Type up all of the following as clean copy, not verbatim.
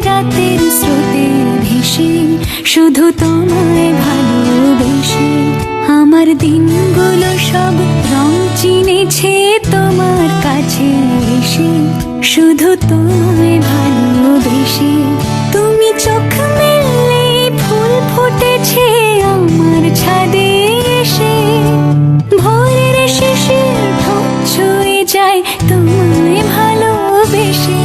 রাতের স্রোতে ভেসে, শুধু তোমায় ভালোবেসে। আমার দিনগুলো সব রং চিনেছে তোমার কাছে এসে, শুধু তোমায় ভালোবেসে। তুমি চোখ মেললে ফুল ফুটেছে আমার ছাদে এসে, ভোরের শেষে ঠোঁট ছুঁয়ে যায় তোমায় ভালোবেসে।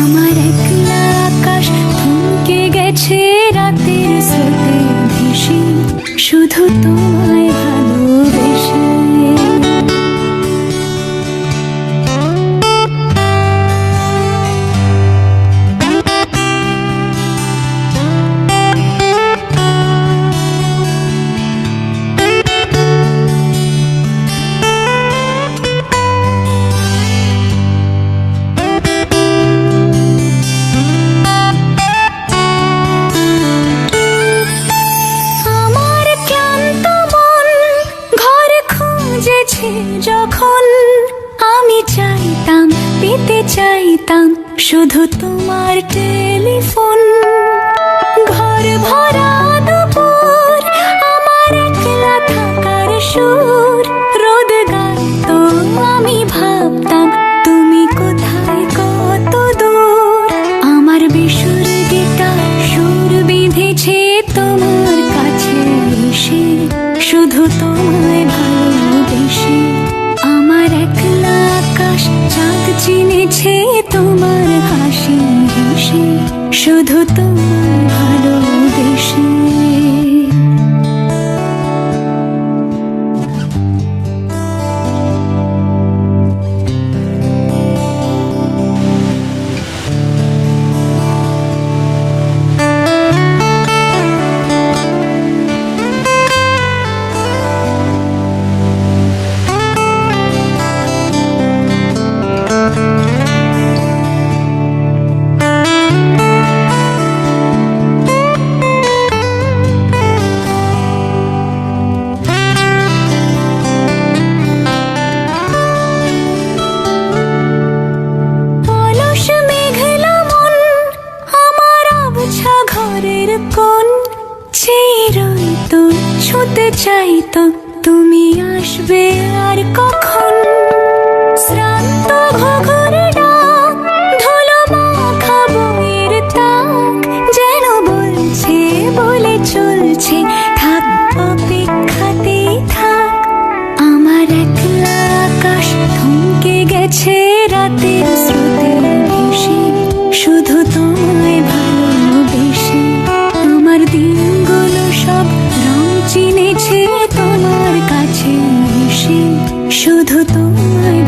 আমার একলা আকাশ থমকে গেছে রাতের স্রোতে ভেসে, শুধু তোমায় ভালোবেসে। যখন আমি চাইতাম, পেতে চাইতাম শুধু তোমার টেলিফোন। ঘর ভরা দুপুর, আমার একলা থাকার সুর, রোদ গাইতো আমি ভাবতাম তুমি কোথায় কত দূর। আমার বেসুর গিটার সুর বিঁধেছে তোমার কাছে এসে, শুধু তোমায় ভালোবেসে। আমার একলা আকাশ চাঁদ চিনেছে তোমার হাসি হেসে, শুধু তোমায় ভালোবেসে। ছুঁতে চাইতো তুমি আসবে আর কখন। শ্রান্ত ঘুঘুর ডাক, ধুলো মাখা বইয়ের তাক, যেন বলছে বলে চলছে থাক অপেক্ষাতেই থাক। আমার একলা আকাশ থমকে গেছে রাতের স্রোতে ভেসে, শুধু তোমায় ভালোবেসে। আমার দিনগুলো সব রং চিনেছে তোমার কাছে এসে, শুধু তোমায়